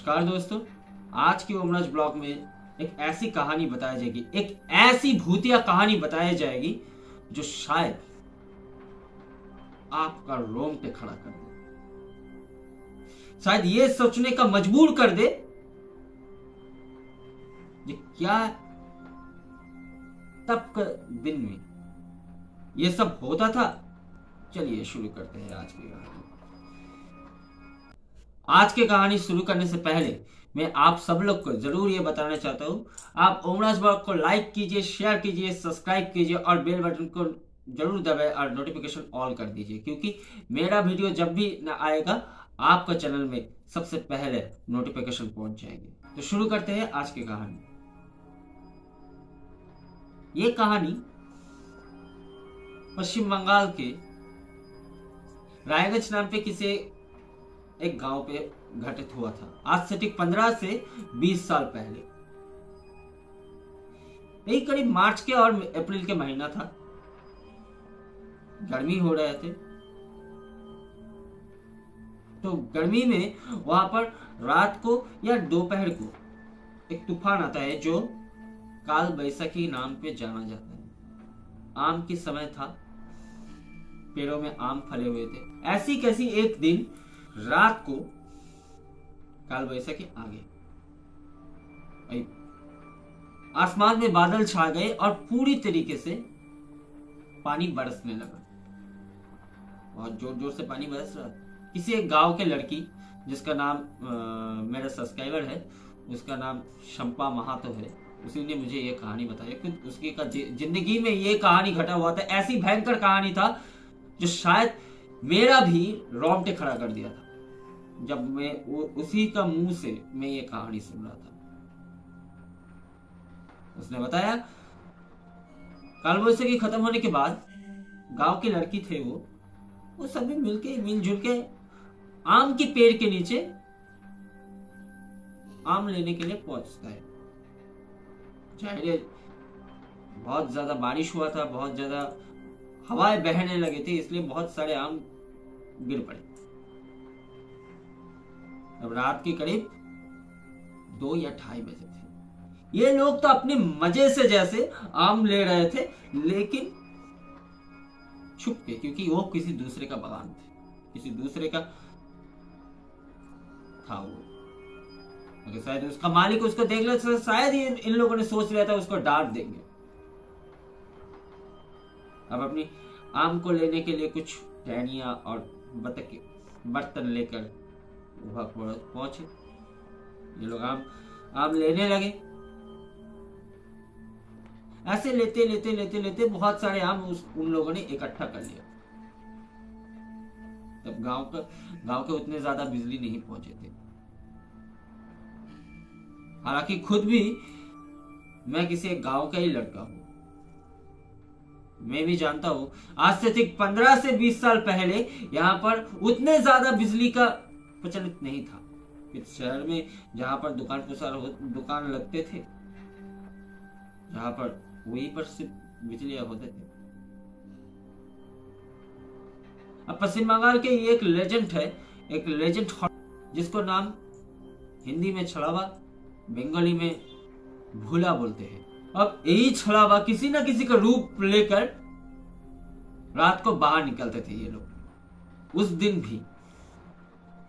नमस्कार दोस्तों, आज के ओमराज ब्लॉग में एक ऐसी कहानी बताई जाएगी, एक ऐसी भूतिया कहानी बताई जाएगी जो शायद आपका रोंगटे खड़ा कर दे, शायद ये सोचने का मजबूर कर दे ये क्या तब के दिन में ये सब होता था। चलिए शुरू करते हैं आज की कहानी। आज की कहानी शुरू करने से पहले मैं आप सब लोग को जरूर ये बताना चाहता हूँ, आप ओमराज ब्लॉग को लाइक कीजिए, शेयर कीजिए, सब्सक्राइब कीजिए और बेल बटन को जरूर दबाएं और नोटिफिकेशन ऑल कर दीजिए, क्योंकि मेरा वीडियो जब भी न आएगा आपका चैनल में सबसे पहले नोटिफिकेशन पहुंच जाएंगे। तो शुरू करते हैं आज की कहानी। ये कहानी पश्चिम बंगाल के रायगंज नाम पे किसी एक गांव पे घटित हुआ था। आज से ठीक 15 से 20 साल पहले, यही करीब मार्च के और अप्रैल के महीना था। गर्मी हो रहे थे, तो गर्मी में वहां पर रात को या दोपहर को एक तूफान आता है जो काल बैसाखी नाम पे जाना जाता है। आम की समय था, पेड़ों में आम फले हुए थे। ऐसी कैसी एक दिन रात को काल बैसाखी आ गई, आसमान में बादल छा गए और पूरी तरीके से पानी बरसने लगा। बहुत जोर जोर से पानी बरस रहा था। किसी एक गांव के लड़की जिसका नाम मेरा सब्सक्राइबर है, उसका नाम शंपा महातो है, उसी ने मुझे ये कहानी बताई। खुद उसकी जिंदगी में ये कहानी घटा हुआ था। ऐसी भयंकर कहानी था जो शायद मेरा भी रोंगटे खड़ा कर दिया था जब मैं उसी का मुंह से मैं ये कहानी सुन रहा था। उसने बताया काल बैसाखी खत्म होने के बाद गांव के लड़की थे वो सभी मिलजुल के आम के पेड़ के नीचे आम लेने के लिए पहुंचता है। जाहिर बहुत ज्यादा बारिश हुआ था, बहुत ज्यादा हवाएं बहने लगे थे, इसलिए बहुत सारे आम गिर पड़े। अब रात के करीब 2 या 2:30 बजे थे। ये लोग तो अपने मजे से जैसे आम ले रहे थे, लेकिन छुप के, क्योंकि वो किसी दूसरे का बागान थे, किसी दूसरे का था वो। अगर शायद उसका मालिक उसको देख ले तो शायद ही इन लोगों ने सोच लिया था उसको डांट देंगे। अब अपनी आम को लेने के लिए कुछ टहनियां और बर्तन लेकर पहुंचे। ये लोग आम लेने लगे। ऐसे लेते लेते लेते लेते बहुत सारे आम उन लोगों ने इकट्ठा कर लिया। तब गांव के उतने ज्यादा बिजली नहीं पहुंचे थे। हालांकि खुद भी मैं किसी एक गांव का ही लड़का हूं, मैं भी जानता हूं आज से ठीक 15 से 20 साल पहले यहां पर उतने ज्यादा बिजली का प्रचलित नहीं था। इस शहर में जहां पर दुकान लगते थे, जहां पर वहीं पर सिर्फ बिजलियां होते थे। अब पश्चिम बंगाल के ये एक लेजेंड जिसको नाम हिंदी में छलावा, बंगाली में भूला बोलते हैं। अब यही छलावा किसी न किसी का रूप लेकर रात को बाहर निकलते थे ये लोग। उस दिन भी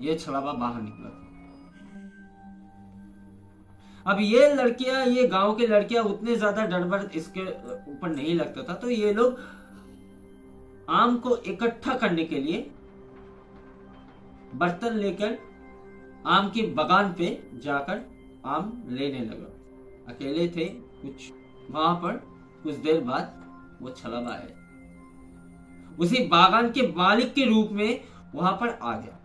ये छलावा बाहर निकला था। अब ये गांव के लड़कियां उतने ज्यादा डरबर इसके ऊपर नहीं लगता था, तो ये लोग आम को इकट्ठा करने के लिए बर्तन लेकर आम की बागान पे जाकर आम लेने लगा। अकेले थे कुछ। वहां पर कुछ देर बाद वो छलावा आया, उसी बागान के मालिक के रूप में वहां पर आ गया।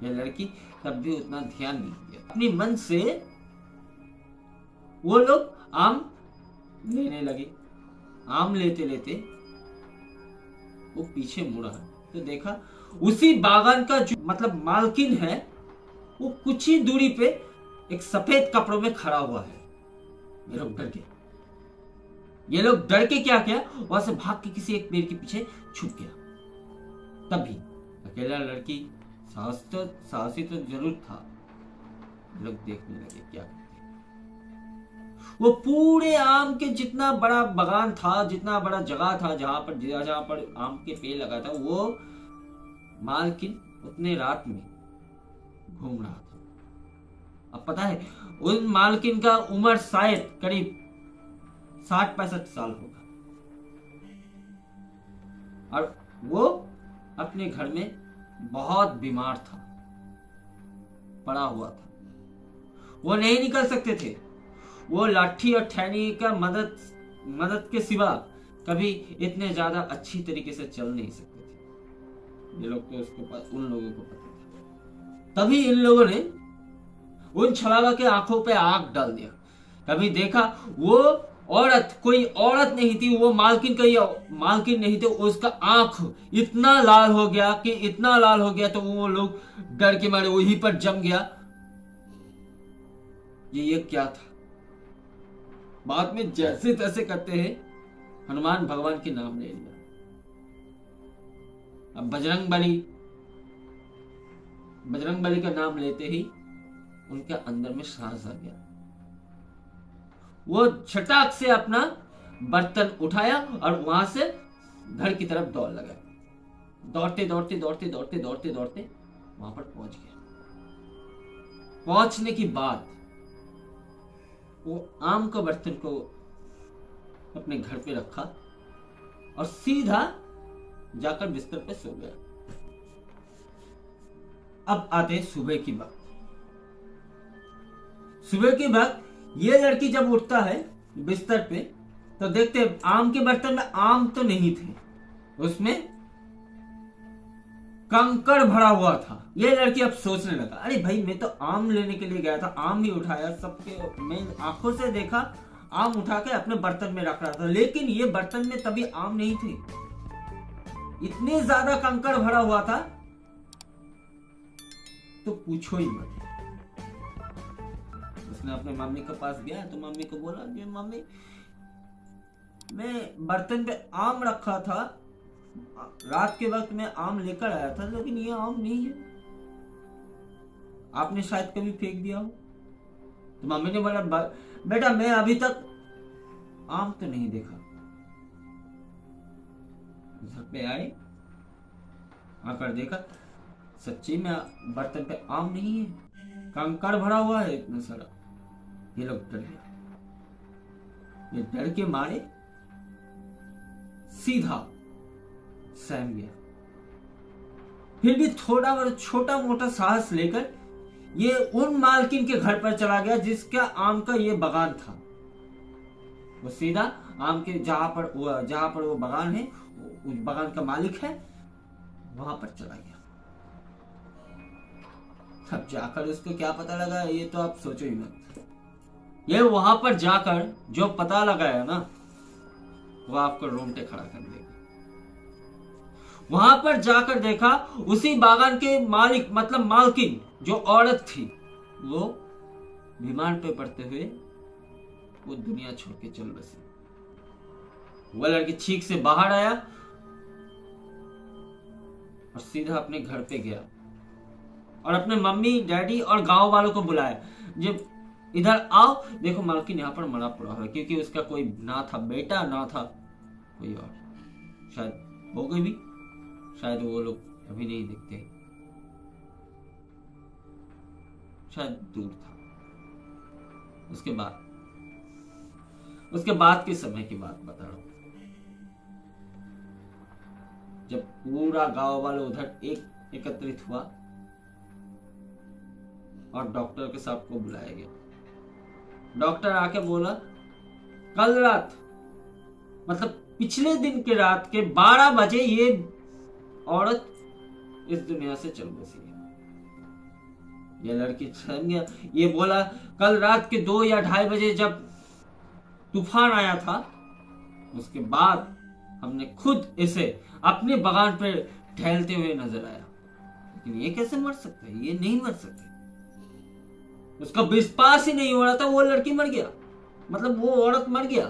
यह लड़की तब भी उतना ध्यान नहीं दिया। अपनी मन से वो लोग आम लेने लगे। आम लेते लेते वो पीछे मुड़ा तो देखा उसी बागान का जो मतलब मालकिन है, वो कुछ ही दूरी पे एक सफेद कपड़ों में खड़ा हुआ है। ये लोग डर के क्या किया, वहां से भाग के किसी एक पेड़ के पीछे छुप गया। तभी अकेला लड़की साहसी तो जरूर था, लोग देखने लगे क्या करते हैं। वो पूरे आम के जितना बड़ा बगान था, जितना बड़ा जगह था जहां पर आम के पेड़ लगा था, वो मालकिन उतने रात में घूम रहा था। अब पता है उन मालकिन का उम्र शायद करीब 60-65 साल होगा, और वो अपने घर में बहुत बीमार था, पड़ा हुआ था। वो नहीं निकल सकते थे। वो लाठी और ठैनी का मदद के सिवा कभी इतने ज्यादा अच्छी तरीके से चल नहीं सकते थे। ये लोग तो उन लोगों को पता था। तभी इन लोगों ने उन छलावा के आंखों पे आग डाल दिया। कभी देखा वो औरत कोई औरत नहीं थी, वो मालकिन नहीं थे, उसका आंख इतना लाल हो गया कि इतना लाल हो गया तो वो लोग डर के मारे वहीं पर जम गया। ये क्या था? बाद में जैसे तैसे करते हैं हनुमान भगवान के नाम ले लिया। अब बजरंग बली का नाम लेते ही उनके अंदर में साहस आ गया। वो छटाक से अपना बर्तन उठाया और वहां से घर की तरफ दौड़ लगा। दौड़ते वहां पर पहुंच गया। पहुंचने की बाद वो आम का बर्तन को अपने घर पे रखा और सीधा जाकर बिस्तर पे सो गया। अब आते सुबह की बात। सुबह की बात, ये लड़की जब उठता है बिस्तर पे तो देखते आम के बर्तन में आम तो नहीं थे, उसमें कंकड़ भरा हुआ था। ये लड़की अब सोचने लगा, अरे भाई मैं तो आम लेने के लिए गया था, आम ही उठाया, सबके मैं आंखों से देखा आम उठा के अपने बर्तन में रख रहा था, लेकिन ये बर्तन में तभी आम नहीं थे, इतने ज्यादा कंकड़ भरा हुआ था तो पूछो ही मत। उसने अपने मम्मी के पास गया तो मम्मी को बोला कि मम्मी मैं बर्तन पे आम रखा था, रात के वक्त मैं आम लेकर आया था, लेकिन ये आम नहीं है, आपने शायद कभी फेंक दिया हो। तो मम्मी ने बोला बेटा मैं अभी तक आम तो नहीं देखा। घर पे आए, आकर देखा सच्ची में बर्तन पे आम नहीं है, कंकड़ भरा हुआ है इतना सारा। ये लोग डर गया। ये डर के मारे सीधा सहम गया। फिर भी थोड़ा छोटा मोटा साहस लेकर ये उन मालकिन के घर पर चला गया जिसका आम का ये बगान था। वो सीधा आम के जहां पर वो बगान है, उस बगान का मालिक है, वहां पर चला गया। अब जाकर उसको क्या पता लगा ये तो आप सोचो ही मत। ये वहां पर जाकर जो पता लगाया ना, वो आपको रोंगटे खड़ा कर देगा। वहां पर जाकर देखा उसी बागान के मालिक मतलब मालकिन जो औरत थी, वो बीमार पे पड़ते हुए वो दुनिया छोड़ के चल बसी। वो लड़की छींक से बाहर आया और सीधा अपने घर पे गया और अपने मम्मी डैडी और गांव वालों को बुलाया, जब इधर आओ देखो मालकिन यहाँ पर मरा पड़ा है, क्योंकि उसका कोई ना था बेटा ना था कोई और, शायद हो गई भी, शायद वो लोग अभी नहीं दिखते, शायद दूर था। उसके बाद के समय की बात बता रहा हूं। जब पूरा गांव वाले उधर एकत्रित हुआ और डॉक्टर के साहब को बुलाया गया। डॉक्टर आके बोला कल रात मतलब पिछले दिन के रात के 12 बजे ये औरत इस दुनिया से चल बसी है। ये लड़की छन गया। ये बोला कल रात के 2 या 2:30 बजे जब तूफान आया था, उसके बाद हमने खुद इसे अपने बगान पर टहलते हुए नजर आया, लेकिन ये कैसे मर सकता है, ये नहीं मर सकता। उसका विश्वास ही नहीं हो रहा था, वो लड़की मर गया, मतलब वो औरत मर गया।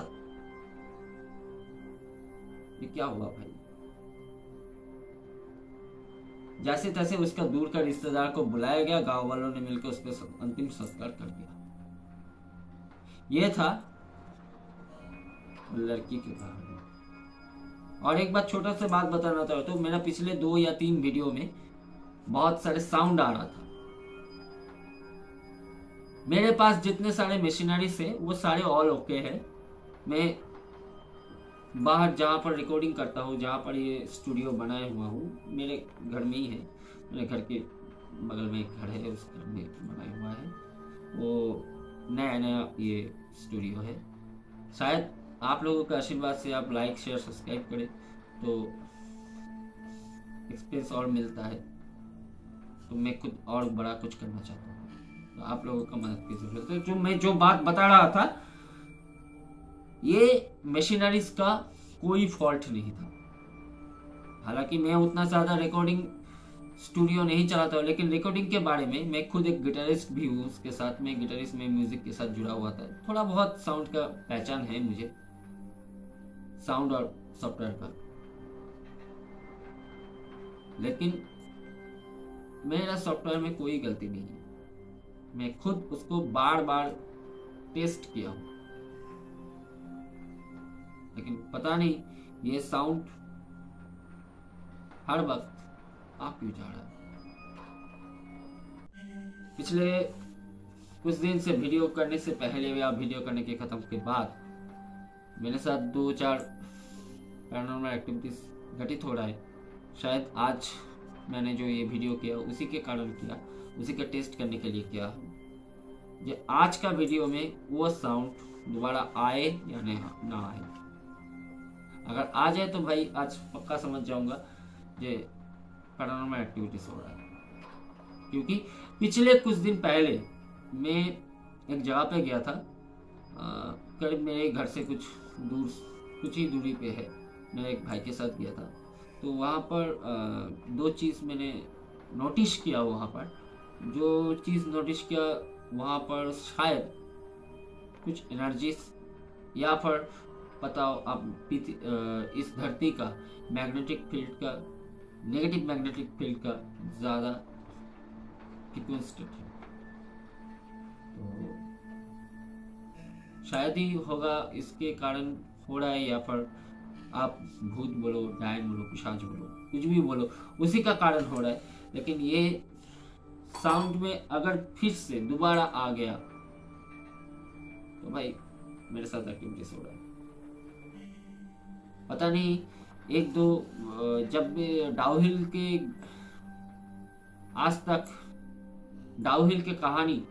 ये क्या हुआ भाई? जैसे तैसे उसका दूर का रिश्तेदार को बुलाया गया, गांव वालों ने मिलकर उस पर अंतिम संस्कार कर दिया। यह था लड़की की कहानी। और एक बात, छोटा सा बात बताना चाहता हूँ, मेरा पिछले 2 या 3 वीडियो में बहुत सारे साउंड आ रहा था। मेरे पास जितने सारे मशीनरी है वो सारे ऑल ओके है। मैं बाहर जहाँ पर रिकॉर्डिंग करता हूँ, जहाँ पर ये स्टूडियो बनाया हुआ हूँ, मेरे घर में ही है। मेरे घर के बगल में एक घर है, उस घर में बनाया हुआ है। वो नया नया ये स्टूडियो है। शायद आप लोगों के आशीर्वाद से आप लाइक शेयर सब्सक्राइब करें तो एक्सपीरियंस और मिलता है। तो मैं खुद और बड़ा कुछ करना चाहता हूँ, तो आप लोगों का मदद की जरूरत है। जो बात बता रहा था, ये मशीनरीज का कोई फॉल्ट नहीं था। हालांकि मैं उतना ज्यादा रिकॉर्डिंग स्टूडियो नहीं चलाता हूँ, लेकिन रिकॉर्डिंग के बारे में मैं खुद एक गिटारिस्ट भी हूँ। उसके साथ में गिटारिस्ट में म्यूजिक के साथ जुड़ा हुआ था। थोड़ा बहुत साउंड का पहचान है मुझे, साउंड और सॉफ्टवेयर का। लेकिन मेरा सॉफ्टवेयर में कोई गलती नहीं है। मैं खुद उसको बार बार टेस्ट किया हूं, लेकिन पता नहीं ये साउंड हर वक्त आ क्यों जा रहा है। पिछले कुछ दिन से वीडियो करने से पहले या वीडियो करने के खत्म के बाद मेरे साथ 2-4 पैरानॉर्मल एक्टिविटीज घटित हो रहा है। शायद आज मैंने जो ये वीडियो किया उसी के कारण किया, उसी का टेस्ट करने के लिए किया। ये आज का वीडियो में वो साउंड दोबारा आए या ना आए। अगर आ जाए तो भाई आज पक्का समझ जाऊंगा ये पैरानॉर्मल एक्टिविटीज हो रहा है। क्योंकि पिछले कुछ दिन पहले मैं एक जगह पे गया था, करीब मेरे घर से कुछ ही दूरी पे है। मेरे एक भाई के साथ गया था, तो वहाँ पर 2 चीज़ मैंने नोटिस किया। वहाँ पर जो चीज़ नोटिस किया, वहाँ पर शायद कुछ एनर्जीज या फिर बताओ आप इस धरती का मैग्नेटिक फील्ड का, नेगेटिव मैग्नेटिक फील्ड का ज़्यादा फ्रीक्वेंसी है। तो शायद ही होगा इसके कारण हो रहा है, या फिर आप भूत बोलो, डायन बोलो, पिशाच बोलो, कुछ भी बोलो, उसी का कारण हो रहा है। लेकिन ये साउंड में अगर फिर से दोबारा आ गया तो भाई मेरे साथ एक्टिविटीज हो रहा है। पता नहीं 1-2 जब डाउहिल के आज तक डाउहिल के कहानी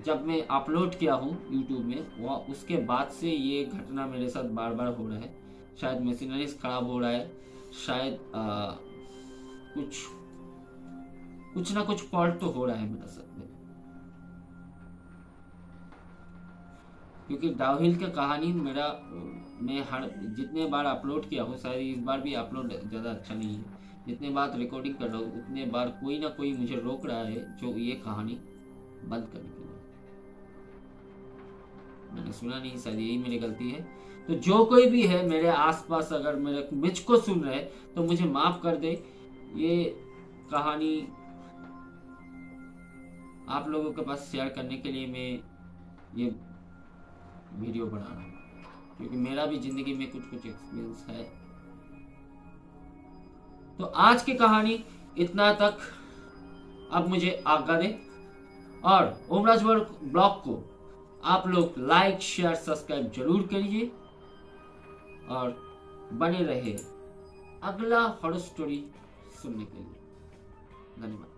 जब मैं अपलोड किया हूँ यूट्यूब में, वह उसके बाद से ये घटना मेरे साथ बार बार हो रहा है। शायद मशीनरीज खराब हो रहा है, शायद कुछ ना कुछ फॉल्ट तो हो रहा है मेरे साथ में। क्योंकि डाउहिल का कहानी मैं हर जितने बार अपलोड किया हूँ, शायद इस बार भी अपलोड ज़्यादा अच्छा नहीं है। जितने बार रिकॉर्डिंग कर रहा हूँ उतने बार कोई ना कोई मुझे रोक रहा है जो ये कहानी बंद करने के लिए। मैंने सुना नहीं, शायद यही मेरी गलती है। तो जो कोई भी है मेरे आसपास, अगर मुझको सुन रहे तो मुझे माफ कर दे। ये कहानी आप लोगों के पास शेयर करने के लिए मैं ये वीडियो बना रहा हूँ, क्योंकि मेरा भी जिंदगी में कुछ एक्सपीरियंस है। तो आज की कहानी इतना तक। अब मुझे आज्ञा दे, और ओमराज ब्लॉग को आप लोग लाइक शेयर सब्सक्राइब जरूर करिए और बने रहे अगला हॉरर स्टोरी सुनने के लिए। धन्यवाद।